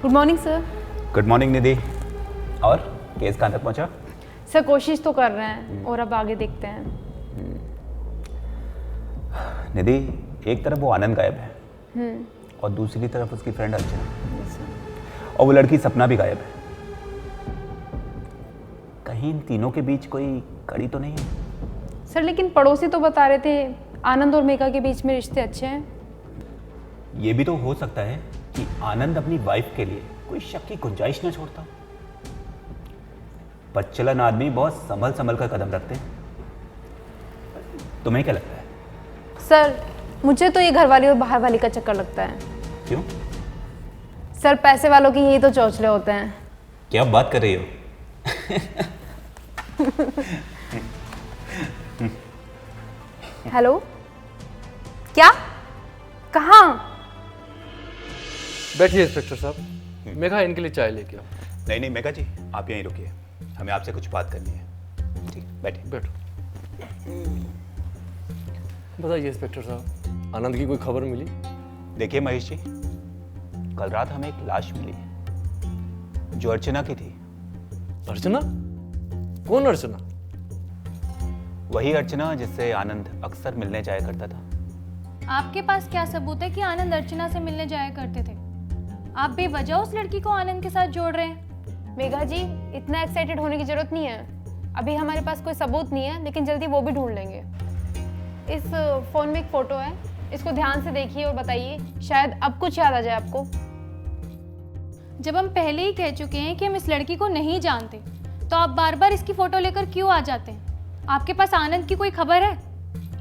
Good morning sir. Good morning Nidhi. और case कहाँ तक पहुँचा? सर कोशिश तो कर रहे हैं और अब आगे देखते हैं। निधि, एक तरफ वो आनंद गायब है और दूसरी तरफ उसकी फ्रेंड अर्चना, और वो लड़की सपना भी गायब है। कहीं इन तीनों के बीच कोई कड़ी तो नहीं है? सर लेकिन पड़ोसी तो बता रहे थे आनंद और मेघा के बीच में रिश्ते अच्छे हैं। ये भी तो हो सकता है कि आनंद अपनी वाइफ के लिए कोई शक की गुंजाइश न छोड़ता। बदचलन आदमी बहुत संभल संभल कर कदम रखते हैं। तुम्हें क्या लगता है? सर मुझे तो ये घर वाली और बाहर वाली का चक्कर लगता है। क्यों? सर पैसे वालों की यही तो चौचले होते हैं। क्या बात कर रही हो? हेलो, क्या? कहाँ? बैठिए इंस्पेक्टर साहब, मेघा इनके लिए चाय लेके आओ। नहीं मेघा जी, आप यहीं रुकिए, हमें आपसे कुछ बात करनी है। ठीक, बैठिए। बैठो। बताइए इंस्पेक्टर साहब, आनंद की कोई खबर मिली? देखिए महेश जी, कल रात हमें एक लाश मिली है जो अर्चना की थी। अर्चना? कौन अर्चना? वही अर्चना जिससे आनंद अक्सर मिलने जाया करता था। आपके पास क्या सबूत है कि आनंद अर्चना से मिलने जाया करते थे? आप बेवजह उस लड़की को आनंद के साथ जोड़ रहे हैं। मेघा जी, इतना एक्साइटेड होने की जरूरत नहीं है। अभी हमारे पास कोई सबूत नहीं है, लेकिन जल्दी वो भी ढूंढ लेंगे। इस फोन में एक फोटो है, इसको ध्यान से देखिए और बताइए, शायद अब कुछ याद आ जाए आपको। जब हम पहले ही कह चुके हैं कि हम इस लड़की को नहीं जानते, तो आप बार बार इसकी फोटो लेकर क्यों आ जाते हैं? आपके पास आनंद की कोई खबर है?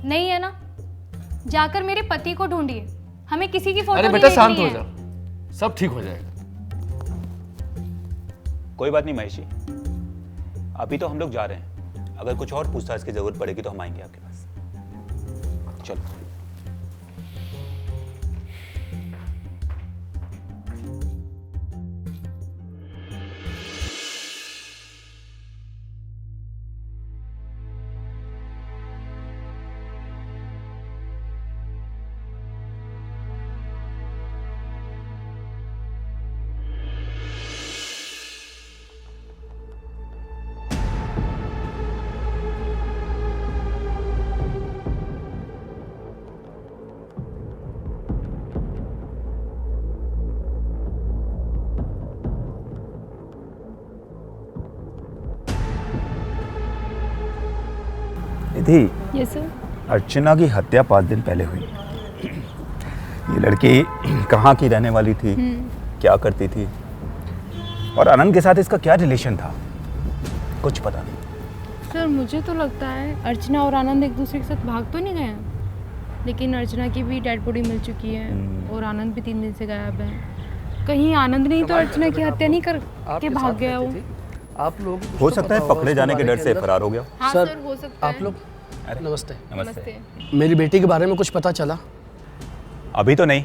नहीं है ना? जाकर मेरे पति को ढूंढिए, हमें किसी की फोटो अरे नहीं बेटा शांत देखनी हो है। जा, सब ठीक हो जाएगा। कोई बात नहीं महेश जी, अभी तो हम लोग जा रहे हैं। अगर कुछ और पूछताछ की जरूरत पड़ेगी तो हम आएंगे आपके पास। चलो। निधि, यस सर। अर्चना की हत्या 5 दिन पहले हुई। ये लड़की कहाँ की रहने वाली थी, क्या करती थी, और आनंद के साथ इसका क्या रिलेशन था, कुछ पता नहीं। सर मुझे तो लगता है अर्चना और आनंद एक दूसरे के साथ भाग तो नहीं गए हैं, लेकिन अर्चना की भी डेड बॉडी मिल चुकी है और आनंद भी 3 दिन से गायब है। कहीं आनंद नहीं तो अर्चना की हत्या नहीं करके भाग गया हो? आप लोग हो सकता है पकड़े जाने के डर से फरार हो गया। हाँ सर, सर हो सकता है। आप लोग नमस्ते। नमस्ते। मेरी बेटी के बारे में कुछ पता चला? अभी तो नहीं,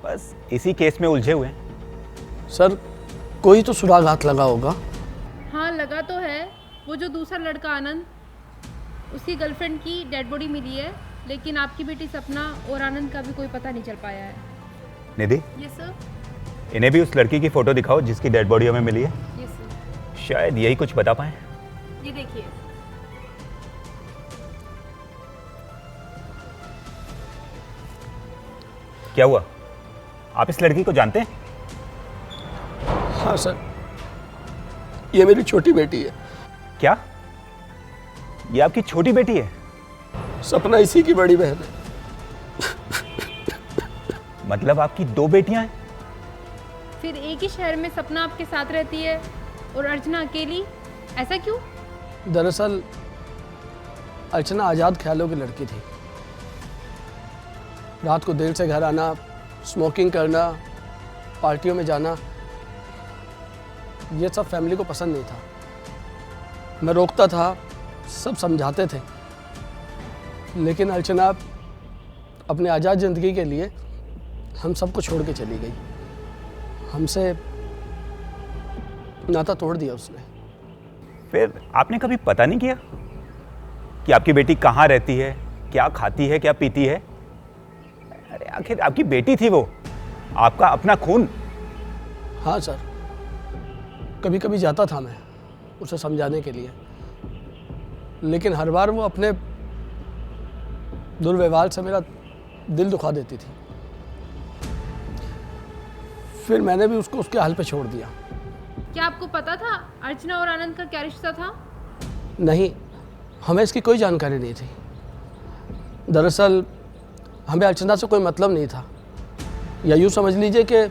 बस इसी केस में उलझे हुए हैं। सर कोई तो सुराग हाथ लगा होगा। हाँ लगा तो है, वो जो दूसरा लड़का आनंद, उसकी गर्लफ्रेंड की डेड बॉडी मिली है, लेकिन आपकी बेटी सपना और आनंद का भी कोई पता नहीं चल पाया है। Nidhi, yes sir. इन्हें भी उस लड़की की फोटो दिखाओ जिसकी डेड बॉडी हमें मिली है। Yes sir. शायद यही कुछ बता पाए। ये देखिए। क्या हुआ, आप इस लड़की को जानते हैं? हाँ सर, ये मेरी छोटी बेटी है। क्या ये आपकी छोटी बेटी है? सपना इसी की बड़ी बहन है। मतलब आपकी 2 बेटियां हैं? फिर एक ही शहर में सपना आपके साथ रहती है और अर्चना अकेली, ऐसा क्यों? दरअसल अर्चना आज़ाद ख्यालों की लड़की थी। रात को देर से घर आना, स्मोकिंग करना, पार्टियों में जाना, ये सब फैमिली को पसंद नहीं था। मैं रोकता था, सब समझाते थे, लेकिन अर्चना अपने आज़ाद ज़िंदगी के लिए हम सबको छोड़ के चली गई। हमसे नाता तोड़ दिया उसने। फिर आपने कभी पता नहीं किया कि आपकी बेटी कहाँ रहती है, क्या खाती है, क्या पीती है? अरे आखिर आपकी बेटी थी वो, आपका अपना खून। हाँ सर, कभी कभी जाता था मैं उसे समझाने के लिए, लेकिन हर बार वो अपने दुर्व्यवहार से मेरा दिल दुखा देती थी। फिर मैंने भी उसको उसके हाल पे छोड़ दिया। क्या आपको पता था अर्चना और आनंद का क्या रिश्ता था? नहीं, हमें इसकी कोई जानकारी नहीं थी। दरअसल हमें अर्चना से कोई मतलब नहीं था, या यूँ समझ लीजिए कि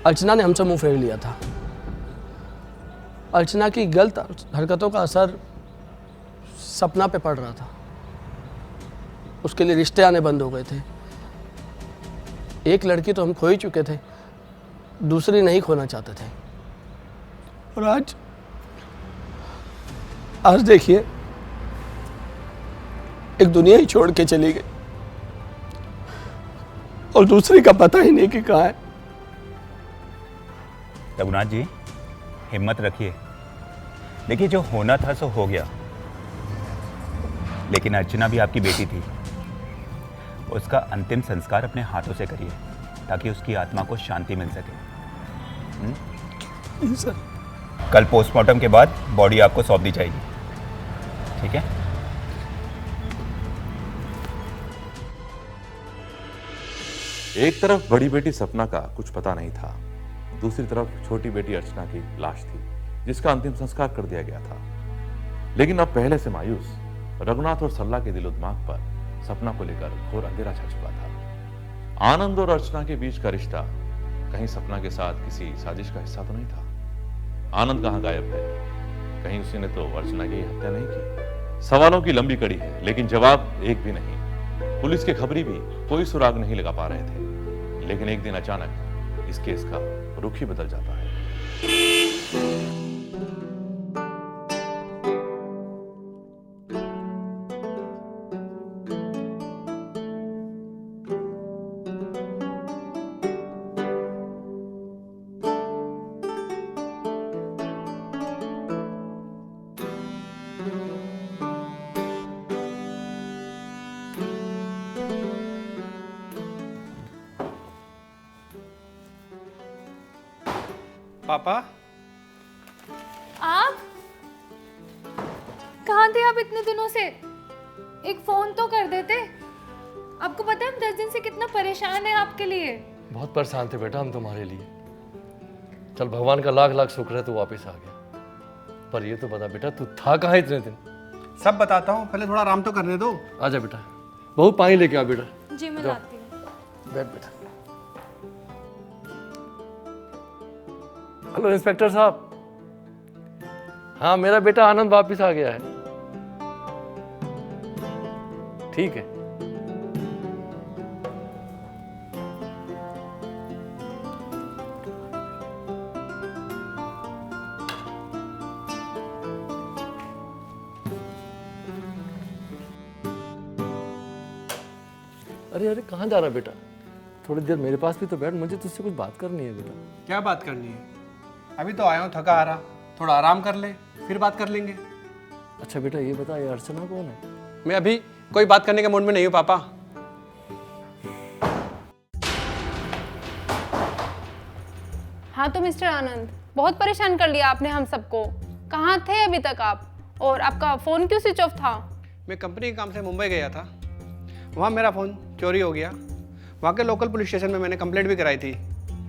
अर्चना ने हमसे मुंह फेर लिया था। अर्चना की गलत हरकतों का असर सपना पे पड़ रहा था। उसके लिए रिश्ते आने बंद हो गए थे। एक लड़की तो हम खो ही चुके थे, दूसरी नहीं खोना चाहते थे। और आज देखिए, एक दुनिया ही छोड़ के चली गई और दूसरी का पता ही नहीं कि कहाँ है। रघुनाथ जी, हिम्मत रखिए। देखिए, जो होना था सो हो गया, लेकिन अर्चना भी आपकी बेटी थी। उसका अंतिम संस्कार अपने हाथों से करिए ताकि उसकी आत्मा को शांति मिल सके। सर, कल पोस्टमार्टम के बाद बॉडी आपको सौंप दी जाएगी, ठीक है? एक तरफ बड़ी बेटी सपना का कुछ पता नहीं था, दूसरी तरफ छोटी बेटी अर्चना की लाश थी जिसका अंतिम संस्कार कर दिया गया था। लेकिन अब पहले से मायूस रघुनाथ और सल्ला के दिलो दिमाग पर सपना को लेकर घोर अंधेरा छा चुका था। आनंद और अर्चना के बीच का रिश्ता कहीं सपना के साथ किसी साजिश का हिस्सा तो नहीं था? आनंद कहां गायब है? कहीं उसी ने तो अर्चना की हत्या नहीं की? सवालों की लंबी कड़ी है, लेकिन जवाब एक भी नहीं। पुलिस के खबरी भी कोई सुराग नहीं लगा पा रहे थे। लेकिन एक दिन अचानक इस केस का रुख ही बदल जाता है। पापा, आप कहाँ थे? आप इतने दिनों से एक फोन तो कर देते। आपको पता है हम 10 दिन से कितना परेशान है आपके लिए। बहुत परेशान थे बेटा हम तुम्हारे लिए। चल, भगवान का लाख लाख शुक्र है तू वापस आ गया। पर ये तो बता बेटा, तू था कहाँ इतने दिन? सब बताता हूँ, पहले थोड़ा आराम तो करने दो। आजा बेटा, बहुत पानी लेके आ बेटा। जी मैं लाती हूँ। बैठ बेटा। हेलो इंस्पेक्टर साहब। हाँ, मेरा बेटा आनंद वापस आ गया है। ठीक है। अरे अरे, कहाँ जा रहा बेटा? थोड़ी देर मेरे पास भी तो बैठ, मुझे तुझसे कुछ बात करनी है बेटा। क्या बात करनी है? अभी तो आया हूँ, थका आ रहा, थोड़ा आराम कर ले, फिर बात कर लेंगे। अच्छा बेटा, ये बता, ये अर्चना कौन है? मैं अभी कोई बात करने के मूड में नहीं हूँ पापा। हाँ तो मिस्टर आनंद, बहुत परेशान कर लिया आपने हम सबको। कहाँ थे अभी तक आप? और आपका फ़ोन क्यों स्विच ऑफ था? मैं कंपनी के काम से मुंबई गया था, वहाँ मेरा फ़ोन चोरी हो गया। वहाँ के लोकल पुलिस स्टेशन में मैंने कंप्लेंट भी कराई थी।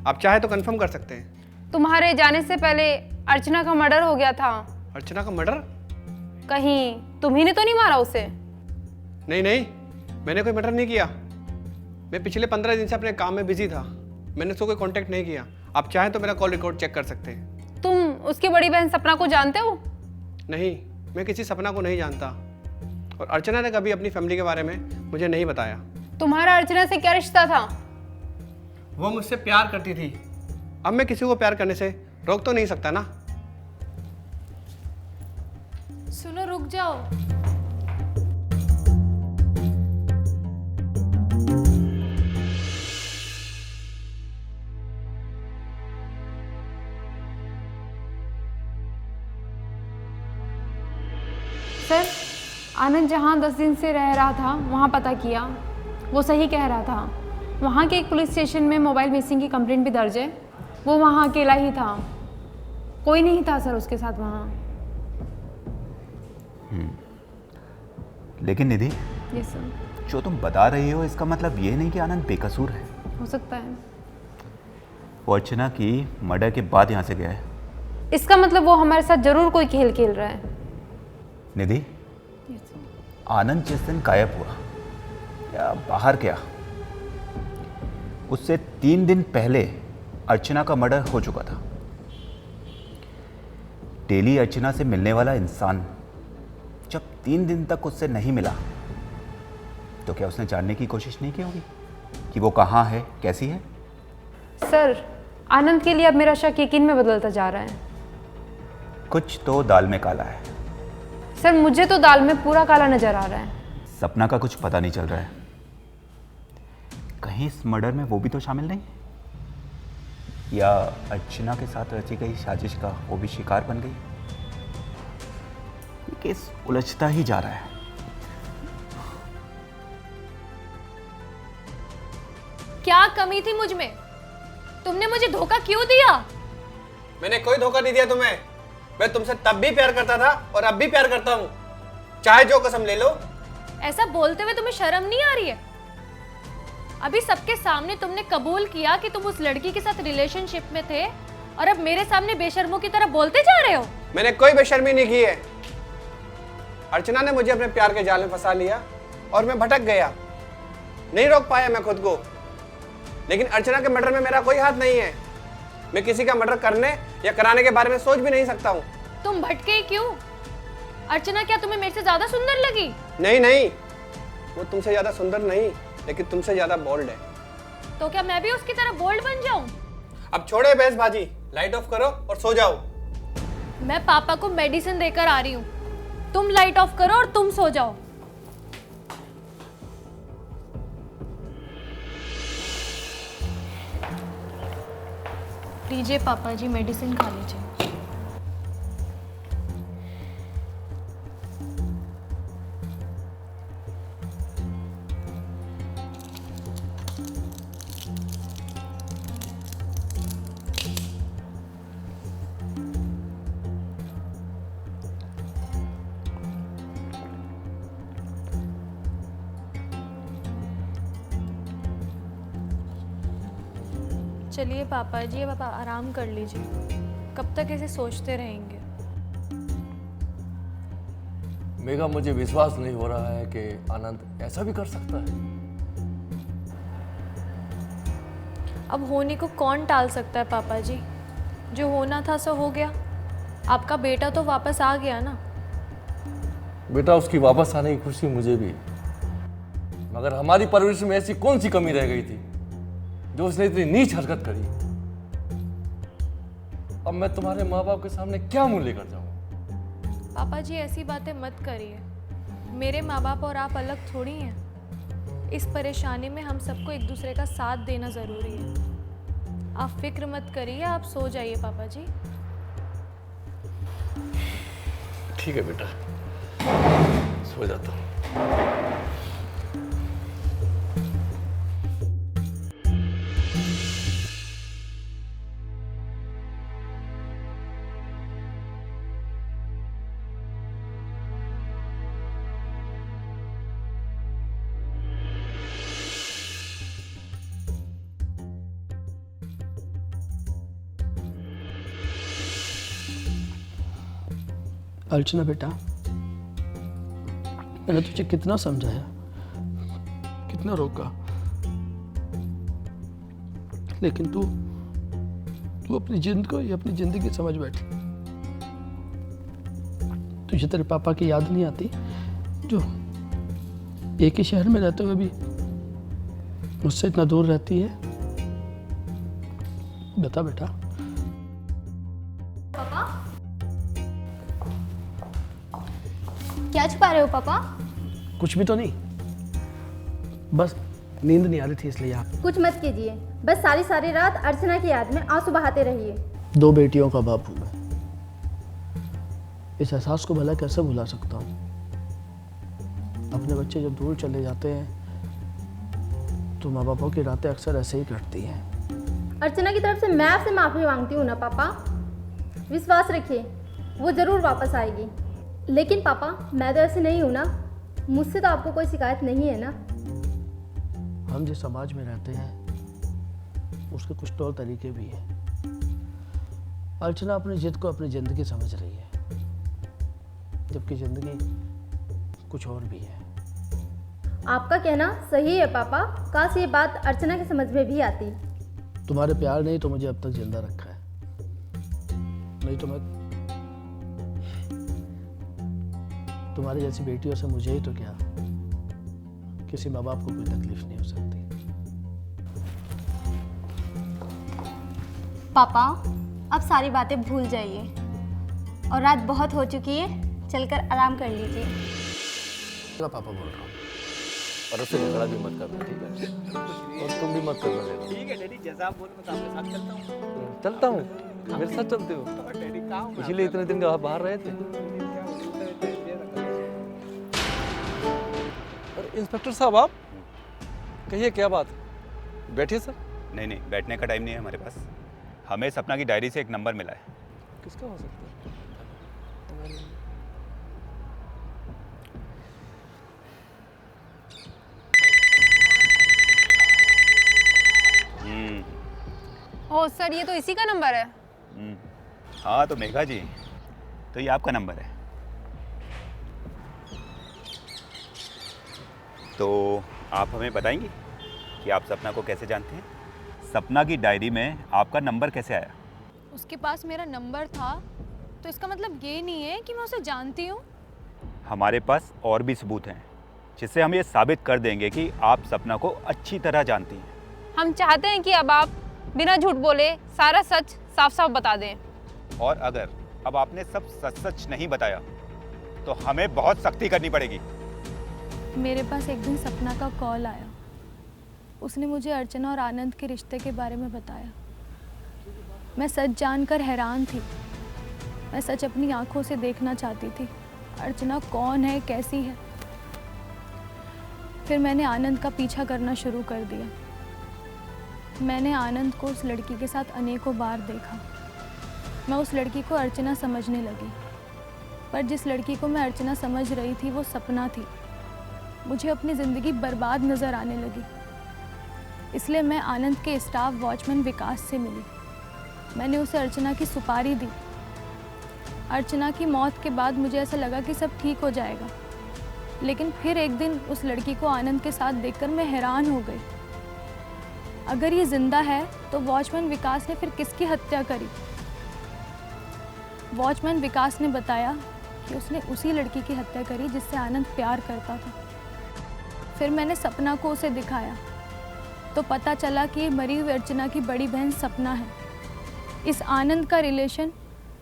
आप चाहे तो कंफर्म कर सकते हैं। तुम्हारे जाने से पहले अर्चना का मर्डर हो गया था। अर्चना का मर्डर? कहीं तुम्ही ने तो नहीं मारा उसे? नहीं नहीं, मैंने कोई मर्डर नहीं किया। मैं पिछले 15 दिन से अपने काम में बिजी था, मैंने उसको कोई कांटेक्ट नहीं किया। आप चाहें तो मेरा कॉल रिकॉर्ड चेक कर सकते हैं। तुम उसकी बड़ी बहन सपना को जानते हो? नहीं, मैं किसी सपना को नहीं जानता, और अर्चना ने कभी अपनी फैमिली के बारे में मुझे नहीं बताया। तुम्हारा अर्चना से क्या रिश्ता था? वो मुझसे प्यार करती थी। अब मैं किसी को प्यार करने से रोक तो नहीं सकता ना। सुनो, रुक जाओ। सर, आनंद जहाँ 10 दिन से रह रहा था वहाँ पता किया, वो सही कह रहा था। वहाँ के एक पुलिस स्टेशन में मोबाइल मिसिंग की कंप्लेंट भी दर्ज है। वो वहाँ अकेला ही था, कोई नहीं था सर उसके साथ वहाँ। लेकिन निधि, यस सर। जो तुम बता रही हो इसका मतलब ये नहीं कि आनंद बेकसूर है। हो सकता है। वो अर्चना की मर्डर के बाद यहाँ से गया है। इसका मतलब वो हमारे साथ जरूर कोई खेल खेल रहा है। Nidhi, yes sir. आनंद जिस दिन गायब हुआ या बाहर गया, उससे 3 दिन पहले अर्चना का मर्डर हो चुका था। डेली अर्चना से मिलने वाला इंसान जब 3 दिन तक उससे नहीं मिला, तो क्या उसने जानने की कोशिश नहीं की होगी कि वो कहाँ है, कैसी है? सर, आनंद के लिए अब मेरा शक यकीन में बदलता जा रहा है। कुछ तो दाल में काला है। सर, मुझे तो दाल में पूरा काला नजर आ रहा है। सपना का कुछ पता नहीं चल रहा है। कहीं इस मर्डर में वो भी तो शामिल नहीं, या अर्चना के साथ रची गई साजिश का वो भी शिकार बन गई। ये केस उलझता ही जा रहा है। क्या कमी थी मुझ में? तुमने मुझे धोखा क्यों दिया? मैंने कोई धोखा नहीं दिया तुम्हें। मैं तुमसे तब भी प्यार करता था और अब भी प्यार करता हूँ, चाहे जो कसम ले लो। ऐसा बोलते हुए तुम्हें शर्म नहीं आ रही है? अभी सबके सामने तुमने कबूल किया कि तुम उस लड़की के साथ रिलेशनशिप में थे, और अब मेरे सामने बेशर्मों की तरह बोलते जा रहे हो। मैंने कोई बेशर्मी नहीं की है। अर्चना ने मुझे अपने प्यार के जाल में फंसा लिया और मैं भटक गया। नहीं रोक पाया मैं खुद को। लेकिन अर्चना के मर्डर में मेरा कोई हाथ नहीं है। मैं किसी का मर्डर करने या कराने के बारे में सोच भी नहीं सकता हूँ। तुम भटके ही क्यों? अर्चना क्या तुम्हें मेरे से ज्यादा सुंदर लगी? नहीं नहीं, वो तुमसे ज्यादा सुंदर नहीं, लेकिन तुमसे ज्यादा बोल्ड है। तो क्या मैं भी उसकी तरह बोल्ड बन जाऊं? अब छोड़े बहसबाजी, लाइट ऑफ करो और सो जाओ। मैं पापा को मेडिसिन देकर आ रही हूँ। तुम लाइट ऑफ करो और तुम सो जाओ। लीजिए पापा जी, मेडिसिन खा लीजिए। चलिए पापा जी, अब आप आराम कर लीजिए। कब तक ऐसे सोचते रहेंगे? मेघा, मुझे विश्वास नहीं हो रहा है कि आनंद ऐसा भी कर सकता है। अब होने को कौन टाल सकता है पापा जी? जो होना था सो हो गया। आपका बेटा तो वापस आ गया ना। बेटा, उसकी वापस आने की खुशी मुझे भी, मगर हमारी परवरिश में ऐसी कौन सी कमी रह गई थी जो उसने इतनी नीच हरकत करी? अब मैं तुम्हारे माँ बाप के सामने क्या मुंह लेकर जाऊं? पापा जी ऐसी बातें मत करिए। मेरे माँ बाप और आप अलग थोड़ी हैं। इस परेशानी में हम सबको एक दूसरे का साथ देना जरूरी है। आप फिक्र मत करिए, आप सो जाइए पापा जी। ठीक है बेटा, सो जाता हूँ। अर्चना बेटा, मैंने तुझे कितना समझाया, कितना रोका, लेकिन तू अपनी जिंद को या अपनी जिंदगी समझ बैठी। तुझे तेरे पापा की याद नहीं आती जो एक ही शहर में रहते हुए भी मुझसे इतना दूर रहती है? बता बेटा। पापा, क्या छुपा रहे हो पापा? कुछ भी तो नहीं, बस नींद नहीं आ रही थी इसलिए। आप कुछ मत कीजिए, बस सारी सारी रात अर्चना की याद में आंसू बहाते रहिए। 2 बेटियों का बाप हूं मैं। इस एहसास को भला कैसे भुला सकता हूँ? अपने बच्चे जब दूर चले जाते हैं तो माँ बापों की रातें अक्सर ऐसे ही कटती हैं। अर्चना की तरफ से मैं आपसे माफ़ी मांगती हूँ ना पापा। विश्वास रखिए वो ज़रूर वापस आएगी। लेकिन पापा मैं तो ऐसे नहीं हूँ ना, मुझसे तो आपको कोई शिकायत नहीं है ना। हम जिस समाज में रहते हैं उसके कुछ तौर तरीके भी हैं। अर्चना अपनी जिद को अपनी ज़िंदगी समझ रही है, जबकि ज़िंदगी कुछ और भी है। आपका कहना सही है पापा, काश ये बात अर्चना की समझ में भी आती। तुम्हारे प्यार ने ही तो मुझे अब तक जिंदा रखा है, नहीं तो मैं तुम्हारी जैसी बेटियों से मुझे ही तो क्या, किसी माँ बाप को कोई तकलीफ नहीं हो सकती। पापा अब सारी बातें भूल जाइए और रात बहुत हो चुकी है, चलकर आराम कर लीजिए। पापा बोल रहा हूँ। और उससे झगड़ा भी मत करना, ठीक है? और तुम भी मत करना। ठीक है डैडी, जैसा आप बोलो मैं आपके साथ चलता हूँ। चलता हूँ, मेरे साथ चलते हो? डैडी कहाँ हूँ? इसीलिए इतने दिन का बाहर रहे थे। और इंस्पेक्टर साहब आप कहिए, क्या बात? बैठिए सर। नहीं नहीं, बैठने का टाइम नहीं है हमारे पास। हमें सपना की डायरी से एक नंबर मिला है। किसका हो सकता है? ओह सर, ये तो इसी का नंबर है। हाँ तो मेघा जी, तो ये आपका नंबर है। तो आप हमें बताएंगी कि आप सपना को कैसे जानते हैं? सपना की डायरी में आपका नंबर कैसे आया? उसके पास मेरा नंबर था, तो इसका मतलब ये नहीं है कि मैं उसे जानती हूँ। हमारे पास और भी सबूत हैं जिससे हम ये साबित कर देंगे कि आप सपना को अच्छी तरह जानती हैं। हम चाहते हैं कि अब आप बिना झूठ बोले सारा सच साफ साफ बता दें। और अगर अब आपने सब सच सच नहीं बताया तो हमें बहुत सख्ती करनी पड़ेगी। मेरे पास एक दिन सपना का कॉल आया। उसने मुझे अर्चना और आनंद के रिश्ते के बारे में बताया। मैं सच जानकर हैरान थी। मैं सच अपनी आंखों से देखना चाहती थी। अर्चना कौन है, कैसी है। फिर मैंने आनंद का पीछा करना शुरू कर दिया। मैंने आनंद को उस लड़की के साथ अनेकों बार देखा। मैं उस लड़की को अर्चना समझने लगी, पर जिस लड़की को मैं अर्चना समझ रही थी वो सपना थी। मुझे अपनी ज़िंदगी बर्बाद नज़र आने लगी। इसलिए मैं आनंद के स्टाफ वॉचमैन विकास से मिली। मैंने उसे अर्चना की सुपारी दी। अर्चना की मौत के बाद मुझे ऐसा लगा कि सब ठीक हो जाएगा, लेकिन फिर एक दिन उस लड़की को आनंद के साथ देखकर मैं हैरान हो गई। अगर ये जिंदा है तो वॉचमैन विकास ने फिर किसकी हत्या करी? वॉचमैन विकास ने बताया कि उसने उसी लड़की की हत्या करी जिससे आनंद प्यार करता था। फिर मैंने सपना को उसे दिखाया तो पता चला कि मरी हुई अर्चना की बड़ी बहन सपना है। इस आनंद का रिलेशन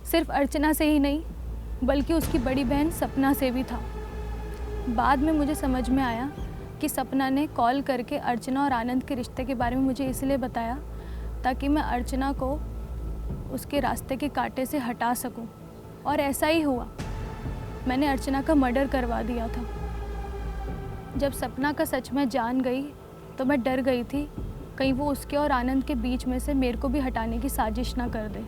सिर्फ अर्चना से ही नहीं बल्कि उसकी बड़ी बहन सपना से भी था। बाद में मुझे समझ में आया कि सपना ने कॉल करके अर्चना और आनंद के रिश्ते के बारे में मुझे इसलिए बताया ताकि मैं अर्चना को उसके रास्ते के कांटे से हटा सकूं। और ऐसा ही हुआ। मैंने अर्चना का मर्डर करवा दिया था। जब सपना का सच मैं जान गई तो मैं डर गई थी कहीं वो उसके और आनंद के बीच में से मेरे को भी हटाने की साजिश ना कर दे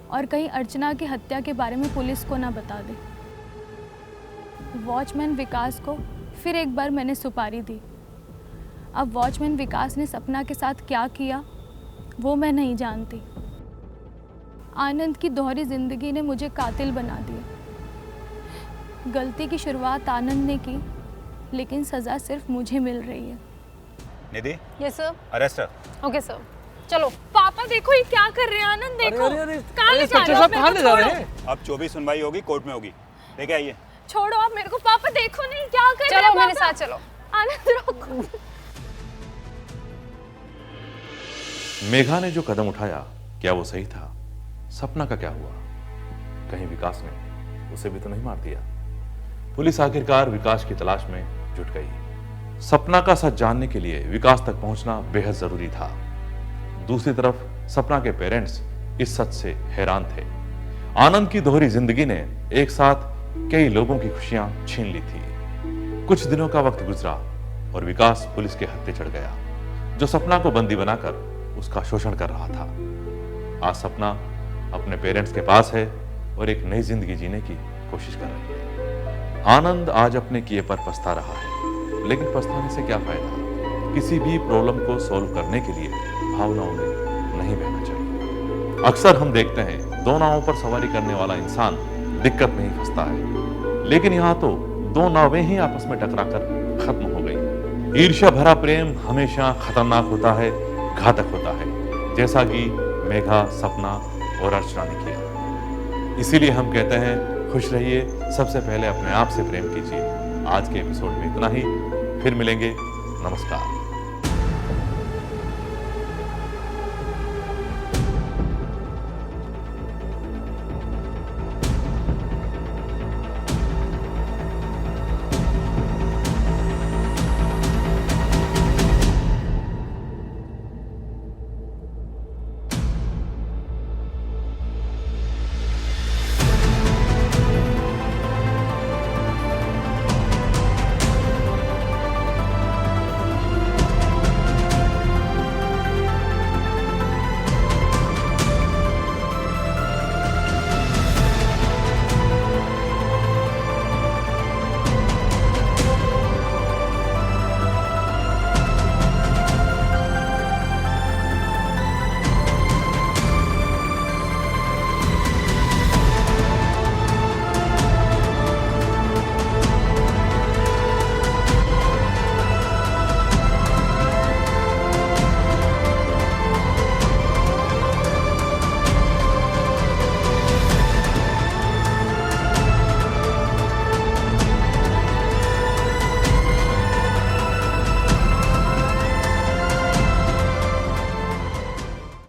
और कहीं अर्चना की हत्या के बारे में पुलिस को ना बता दे। वॉचमैन विकास को फिर एक बार मैंने सुपारी दी। अब वॉचमैन विकास ने सपना के साथ क्या किया वो मैं नहीं जानती। आनंद की दोहरी जिंदगी ने मुझे कातिल बना दिया। गलती की शुरुआत आनंद ने की, लेकिन सज़ा सिर्फ मुझे मिल रही है। Nidhi, yes sir. Arrest. Okay sir, चलो। पापा देखो ये क्या कर रहे हैं। आनंद देखो। अरे कहाँ ले जा इंस्पेक्टर रहे हो साहब, आप? कहाँ ले जा रहे हैं? अब 24 सुनवाई होगी, कोर्ट में होगी। लेके आइए। छोड़ो आप मेरे को। पापा देखो नहीं क्या कर रहे हैं। चलो मेरे साथ चलो। आनंद रोको। मेघा ने जो कदम उठाया क्या वो सही था? सपना का क्या हुआ? कहीं विकास ने उसे भी तो नहीं मार दिया? पुलिस आखिरकार विकास की तलाश में जुट गई। सपना का सच जानने के लिए विकास तक पहुंचना बेहद जरूरी था। दूसरी तरफ सपना के पेरेंट्स इस सच से हैरान थे। आनंद की दोहरी जिंदगी ने एक साथ कई लोगों की खुशियां छीन ली थी। कुछ दिनों का वक्त गुजरा और विकास पुलिस के हत्थे चढ़ गया, जो सपना को बंदी बनाकर उसका शोषण कर रहा था। आज सपना अपने पेरेंट्स के पास है और एक नई जिंदगी जीने की कोशिश कर रही है। आनंद आज अपने किए पर पछता रहा है, लेकिन पछताने से क्या फायदा। किसी भी प्रॉब्लम को सॉल्व करने के लिए भावनाओं में नहीं बहना चाहिए। अक्सर हम देखते हैं दो नावों पर सवारी करने वाला इंसान दिक्कत में ही फंसता है, लेकिन यहाँ तो दो नावें ही आपस में टकराकर खत्म हो गई। ईर्ष्या भरा प्रेम हमेशा खतरनाक होता है, घातक होता है, जैसा कि मेघा, सपना और अर्चना ने किया। इसीलिए हम कहते हैं खुश रहिए, सबसे पहले अपने आप से प्रेम कीजिए। आज के एपिसोड में इतना ही, फिर मिलेंगे। नमस्कार।